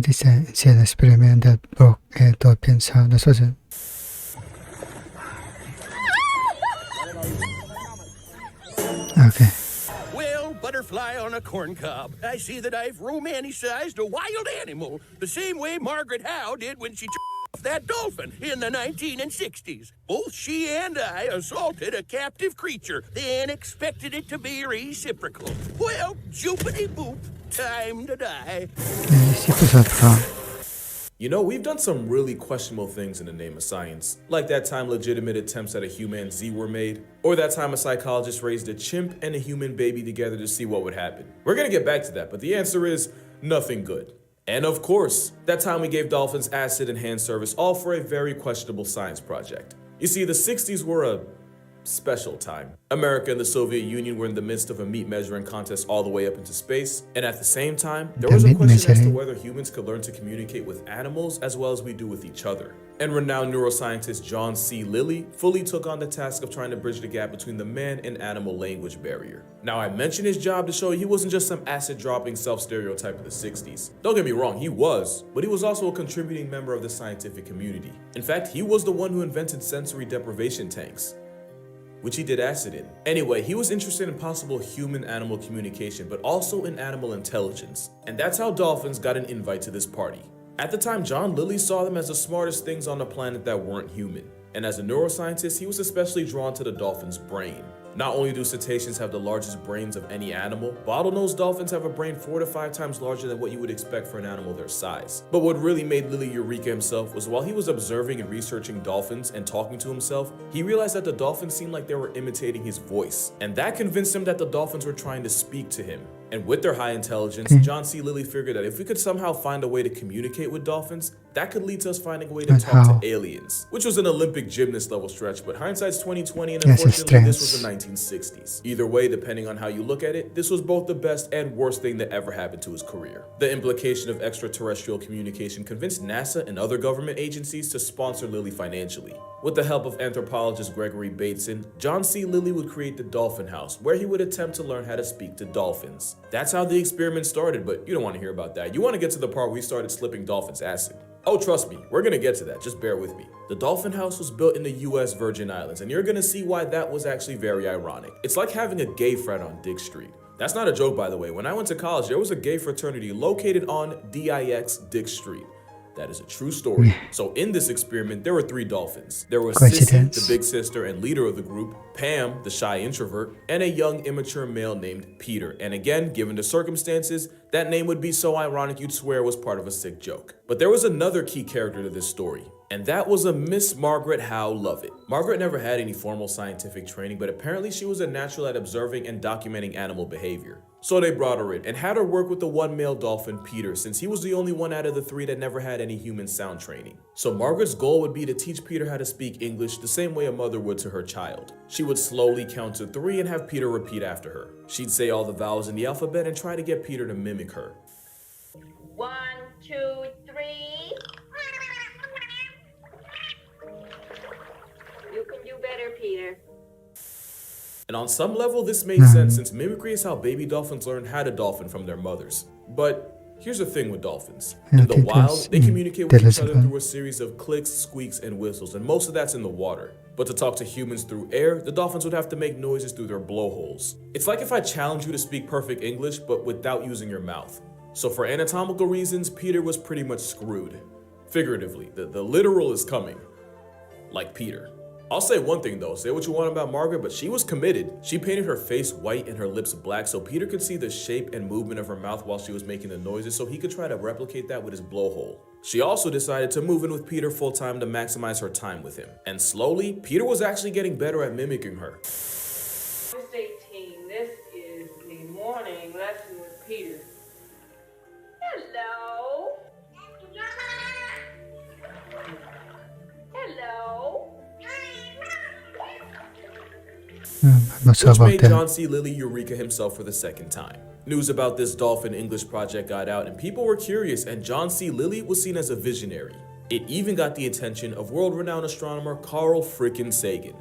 This is an experiment that broke a dolphin's sound. This was it. Okay. Well, butterfly on a corn cob. I see that I've romanticized a wild animal the same way Margaret Howe did when she off that dolphin in the 1960s. Both she and I assaulted a captive creature, then expected it to be reciprocal. Well, joopity boop, time to die. She was not wrong. You know, we've done some really questionable things in the name of science. Like that time legitimate attempts at a human Z were made, or that time a psychologist raised a chimp and a human baby together to see what would happen. We're gonna get back to that, but the answer is nothing good. And of course, that time we gave dolphins acid and hand service, all for a very questionable science project. You see, the 60s were a special time. America and the Soviet Union were in the midst of a meat measuring contest all the way up into space, and at the same time, there was a question as to whether humans could learn to communicate with animals as well as we do with each other. And renowned neuroscientist John C. Lilly fully took on the task of trying to bridge the gap between the man and animal language barrier. Now, I mentioned his job to show he wasn't just some acid-dropping self-stereotype of the 60s. Don't get me wrong, he was, but he was also a contributing member of the scientific community. In fact, he was the one who invented sensory deprivation tanks, which he did acid in. Anyway, he was interested in possible human-animal communication, but also in animal intelligence. And that's how dolphins got an invite to this party. At the time, John Lilly saw them as the smartest things on the planet that weren't human. And as a neuroscientist, he was especially drawn to the dolphin's brain. Not only do cetaceans have the largest brains of any animal, bottlenose dolphins have a brain 4 to 5 times larger than what you would expect for an animal their size. But what really made Lilly Eureka himself was while he was observing and researching dolphins and talking to himself, he realized that the dolphins seemed like they were imitating his voice. And that convinced him that the dolphins were trying to speak to him. And with their high intelligence, John C. Lilly figured that if we could somehow find a way to communicate with dolphins, that could lead to us finding a way to talk to aliens, which was an Olympic gymnast level stretch, but hindsight's 2020, and unfortunately this was the 1960s. Either way, depending on how you look at it, this was both the best and worst thing that ever happened to his career. The implication of extraterrestrial communication convinced NASA and other government agencies to sponsor Lilly financially. With the help of anthropologist Gregory Bateson, John C. Lilly would create the Dolphin House, where he would attempt to learn how to speak to dolphins. That's how the experiment started, but you don't want to hear about that. You want to get to the part where we started slipping dolphins acid. Oh, trust me, we're gonna get to that, just bear with me. The Dolphin House was built in the US Virgin Islands, and you're gonna see why that was actually very ironic. It's like having a gay frat on Dick Street. That's not a joke, by the way. When I went to college, there was a gay fraternity located on DIX Dick Street. That is a true story. So in this experiment, there were 3 dolphins. There was Sissy, the big sister and leader of the group, Pam, the shy introvert, and a young immature male named Peter. And again, given the circumstances, that name would be so ironic you'd swear it was part of a sick joke. But there was another key character to this story, and that was a Miss Margaret Howe Lovett. Margaret never had any formal scientific training, but apparently she was a natural at observing and documenting animal behavior. So they brought her in and had her work with the one male dolphin, Peter, since he was the only one out of the 3 that never had any human sound training. So Margaret's goal would be to teach Peter how to speak English the same way a mother would to her child. She would slowly count to 3 and have Peter repeat after her. She'd say all the vowels in the alphabet and try to get Peter to mimic her. 1, 2, 3. You can do better, Peter. And on some level, this made sense since mimicry is how baby dolphins learn how to dolphin from their mothers. But here's the thing with dolphins. In the wild, they communicate with each other through a series of clicks, squeaks, and whistles, and most of that's in the water. But to talk to humans through air, the dolphins would have to make noises through their blowholes. It's like if I challenge you to speak perfect English, but without using your mouth. So for anatomical reasons, Peter was pretty much screwed. Figuratively, the literal is coming. Like Peter. I'll say one thing though, say what you want about Margaret, but she was committed. She painted her face white and her lips black so Peter could see the shape and movement of her mouth while she was making the noises so he could try to replicate that with his blowhole. She also decided to move in with Peter full time to maximize her time with him. And slowly, Peter was actually getting better at mimicking her. August 18, this is the morning lesson with Peter. Hello. Hello. Which made John C. Lilly Eureka himself for the second time. News about this Dolphin English project got out and people were curious, and John C. Lilly was seen as a visionary. It even got the attention of world-renowned astronomer Carl frickin' Sagan.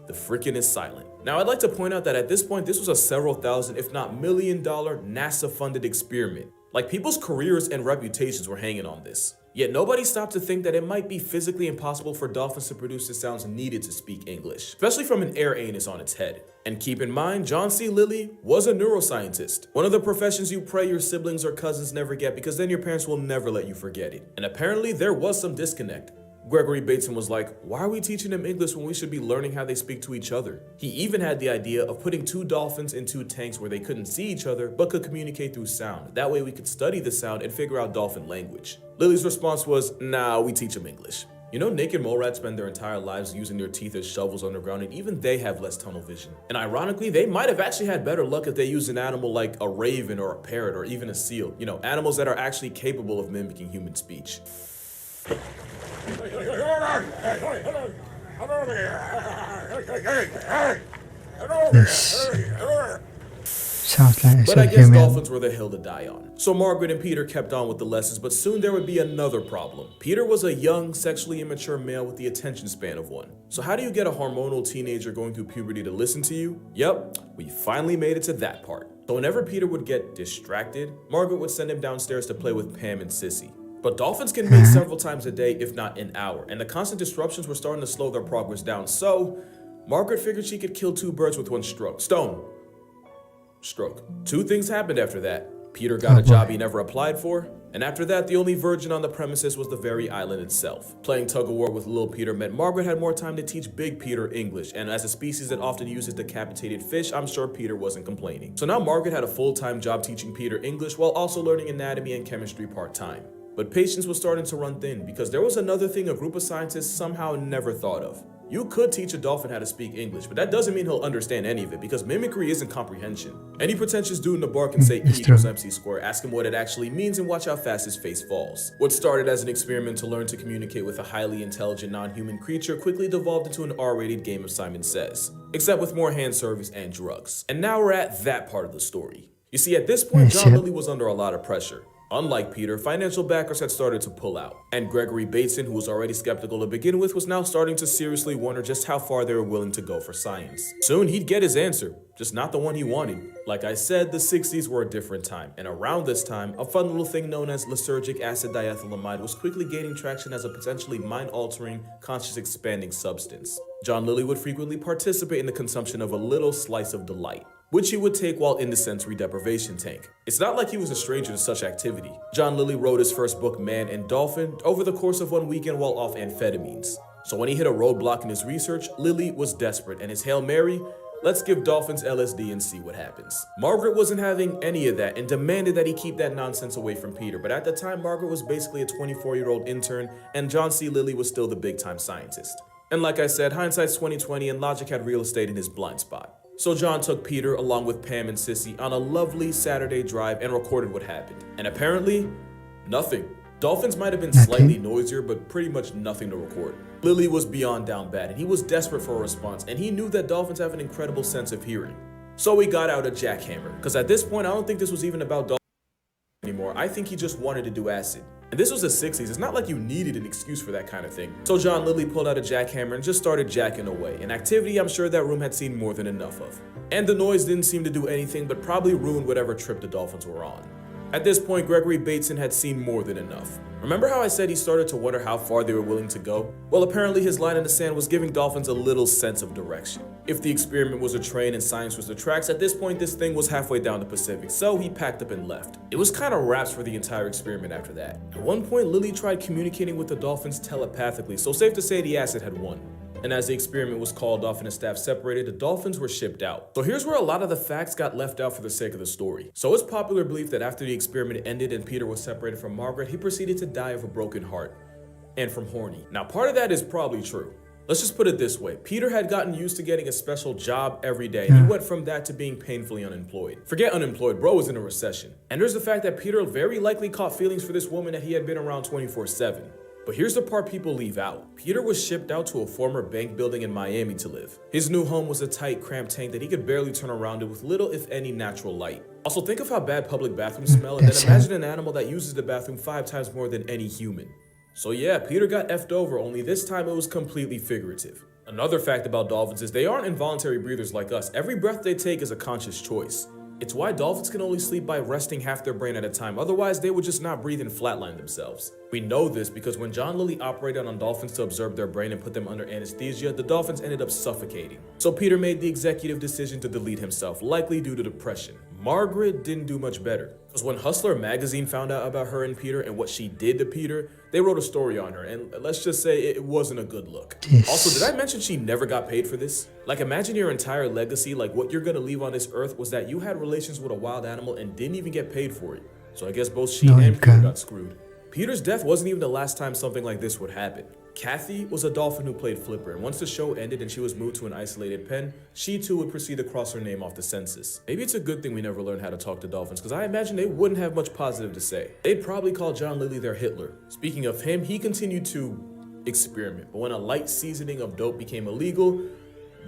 The frickin' is silent. Now I'd like to point out that at this point this was a several thousand if not $1 million NASA-funded experiment. Like people's careers and reputations were hanging on this. Yet nobody stopped to think that it might be physically impossible for dolphins to produce the sounds needed to speak English, especially from an air anus on its head. And keep in mind, John C. Lilly was a neuroscientist, one of the professions you pray your siblings or cousins never get because then your parents will never let you forget it. And apparently there was some disconnect. Gregory Bateson was like, why are we teaching them English when we should be learning how they speak to each other? He even had the idea of putting 2 dolphins in 2 tanks where they couldn't see each other but could communicate through sound. That way we could study the sound and figure out dolphin language. Lilly's response was, nah, we teach them English. You know, naked mole rats spend their entire lives using their teeth as shovels underground, and even they have less tunnel vision. And ironically, they might have actually had better luck if they used an animal like a raven or a parrot or even a seal. You know, animals that are actually capable of mimicking human speech. This sounds like But a I guess human. dolphins were the hill to die on. So Margaret and Peter kept on with the lessons, but soon there would be another problem. Peter was a young, sexually immature male with the attention span of one. So how do you get a hormonal teenager going through puberty to listen to you? Yep, we finally made it to that part. So whenever Peter would get distracted, Margaret would send him downstairs to play with Pam and Sissy. But dolphins can mate several times a day, if not an hour, and the constant disruptions were starting to slow their progress down. So Margaret figured she could kill 2 birds with 1 stroke. Stroke. 2 things happened after that. Peter got a job he never applied for, and after that, the only virgin on the premises was the very island itself. Playing tug-of-war with little Peter meant Margaret had more time to teach big Peter English, and as a species that often uses decapitated fish, I'm sure Peter wasn't complaining. So now Margaret had a full-time job teaching Peter English while also learning anatomy and chemistry part-time. But patience was starting to run thin because there was another thing a group of scientists somehow never thought of. You could teach a dolphin how to speak English, but that doesn't mean he'll understand any of it because mimicry isn't comprehension. Any pretentious dude in the bar can say E equals MC squared, ask him what it actually means, and watch how fast his face falls. What started as an experiment to learn to communicate with a highly intelligent non-human creature quickly devolved into an R-rated game of Simon Says, except with more hand service and drugs. And now we're at that part of the story. You see, at this point, John Lilly was under a lot of pressure. Unlike Peter, financial backers had started to pull out, and Gregory Bateson, who was already skeptical to begin with, was now starting to seriously wonder just how far they were willing to go for science. Soon he'd get his answer, just not the one he wanted. Like I said, the 60s were a different time, and around this time, a fun little thing known as lysergic acid diethylamide was quickly gaining traction as a potentially mind-altering, conscious-expanding substance. John Lilly would frequently participate in the consumption of a little slice of delight, which he would take while in the sensory deprivation tank. It's not like he was a stranger to such activity. John Lilly wrote his first book, Man and Dolphin, over the course of 1 weekend while off amphetamines. So when he hit a roadblock in his research, Lilly was desperate, and his Hail Mary, let's give dolphins LSD and see what happens. Margaret wasn't having any of that and demanded that he keep that nonsense away from Peter, but at the time, Margaret was basically a 24-year-old intern, and John C. Lilly was still the big-time scientist. And like I said, hindsight's 20/20, and logic had real estate in his blind spot. So John took Peter, along with Pam and Sissy, on a lovely Saturday drive and recorded what happened. And apparently, nothing. Dolphins might have been slightly noisier, but pretty much nothing to record. Lilly was beyond down bad, and he was desperate for a response, and he knew that dolphins have an incredible sense of hearing. So he got out a jackhammer, because at this point, I don't think this was even about dolphins anymore. I think he just wanted to do acid. And this was the 60s, it's not like you needed an excuse for that kind of thing. So John Lilly pulled out a jackhammer and just started jacking away, an activity I'm sure that room had seen more than enough of. And the noise didn't seem to do anything but probably ruined whatever trip the dolphins were on. At this point, Gregory Bateson had seen more than enough. Remember how I said he started to wonder how far they were willing to go? Well, apparently his line in the sand was giving dolphins a little sense of direction. If the experiment was a train and science was the tracks, at this point this thing was halfway down the Pacific, so he packed up and left. It was kind of wraps for the entire experiment after that. At one point, Lilly tried communicating with the dolphins telepathically, so safe to say the acid had won. And as the experiment was called off and the staff separated, the dolphins were shipped out. So here's where a lot of the facts got left out for the sake of the story. So it's popular belief that after the experiment ended and Peter was separated from Margaret, he proceeded to die of a broken heart and from horny. Now, part of that is probably true. Let's just put it this way. Peter had gotten used to getting a special job every day, and he went from that to being painfully unemployed. Forget unemployed, bro was in a recession. And there's the fact that Peter very likely caught feelings for this woman that he had been around 24/7. But here's the part people leave out. Peter was shipped out to a former bank building in Miami to live. His new home was a tight, cramped tank that he could barely turn around in with little, if any, natural light. Also, think of how bad public bathrooms smell, and then imagine an animal that uses the bathroom 5 times more than any human. So yeah, Peter got effed over, only this time it was completely figurative. Another fact about dolphins is they aren't involuntary breathers like us. Every breath they take is a conscious choice. It's why dolphins can only sleep by resting half their brain at a time, otherwise they would just not breathe and flatline themselves. We know this because when John Lilly operated on dolphins to observe their brain and put them under anesthesia, the dolphins ended up suffocating. So Peter made the executive decision to delete himself, likely due to depression. Margaret didn't do much better, because when Hustler magazine found out about her and Peter and what she did to Peter, they wrote a story on her, and let's just say it wasn't a good look. Yes. Also, did I mention she never got paid for this? Like, imagine your entire legacy, like what you're gonna leave on this earth was that you had relations with a wild animal and didn't even get paid for it. So I guess both she No and Peter income. got screwed. Peter's death wasn't even the last time something like this would happen. Kathy was a dolphin who played flipper, and once the show ended and she was moved to an isolated pen, she too would proceed to cross her name off the census. Maybe it's a good thing we never learned how to talk to dolphins, because I imagine they wouldn't have much positive to say. They'd probably call John Lilly their Hitler. Speaking of him, he continued to experiment, but when a light seasoning of dope became illegal,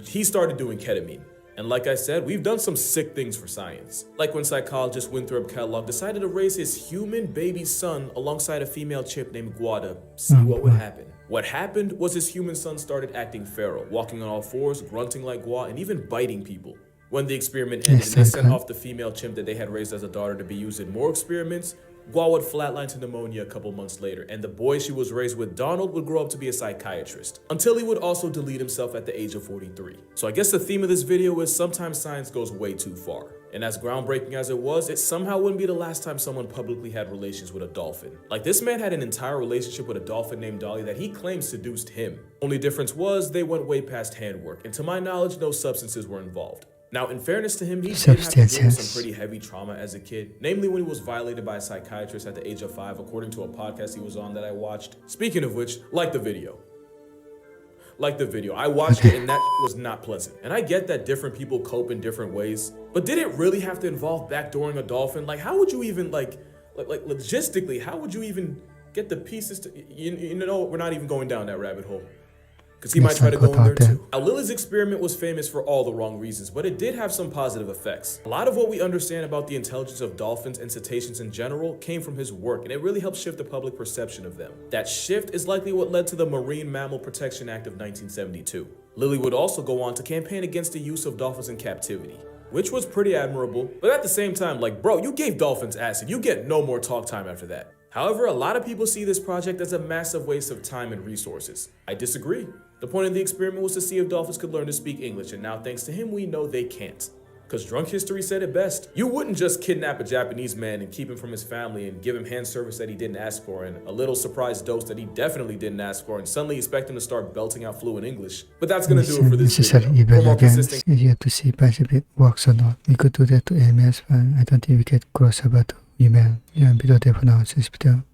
he started doing ketamine. And like I said, we've done some sick things for science. Like when psychologist Winthrop Kellogg decided to raise his human baby son alongside a female chimp named Guada, see what would happen. What happened was his human son started acting feral, walking on all fours, grunting like Gua, and even biting people. When the experiment ended and they sent off the female chimp that they had raised as a daughter to be used in more experiments, Gua would flatline to pneumonia a couple months later, and the boy she was raised with, Donald, would grow up to be a psychiatrist, until he would also delete himself at the age of 43. So I guess the theme of this video is sometimes science goes way too far. And as groundbreaking as it was, it somehow wouldn't be the last time someone publicly had relations with a dolphin. Like, this man had an entire relationship with a dolphin named Dolly that he claimed seduced him. Only difference was they went way past handwork, and to my knowledge, no substances were involved. Now, in fairness to him, he did have to deal with some pretty heavy trauma as a kid, namely when he was violated by a psychiatrist at the age of 5, according to a podcast he was on that I watched. Speaking of which, like the video. I watched it and that was not pleasant. And I get that different people cope in different ways, but did it really have to involve backdooring a dolphin? Like, how would you even, like logistically, how would you even get the pieces to, you know, we're not even going down that rabbit hole. Because he might try to go in there too. Now, Lilly's experiment was famous for all the wrong reasons, but it did have some positive effects. A lot of what we understand about the intelligence of dolphins and cetaceans in general came from his work, and it really helped shift the public perception of them. That shift is likely what led to the Marine Mammal Protection Act of 1972. Lilly would also go on to campaign against the use of dolphins in captivity, which was pretty admirable, but at the same time, like, bro, you gave dolphins acid, you get no more talk time after that. However, a lot of people see this project as a massive waste of time and resources. I disagree. The point of the experiment was to see if dolphins could learn to speak English, and now thanks to him, we know they can't. Because drunk history said it best. You wouldn't just kidnap a Japanese man and keep him from his family and give him hand service that he didn't ask for and a little surprise dose that he definitely didn't ask for and suddenly expect him to start belting out fluent English. But that's gonna do it for this video. For more consistent easier to see Pacific works or not. We could do that to animals, but I don't think we get close about human. 이런 비디오 대본 나올 수 있습니다.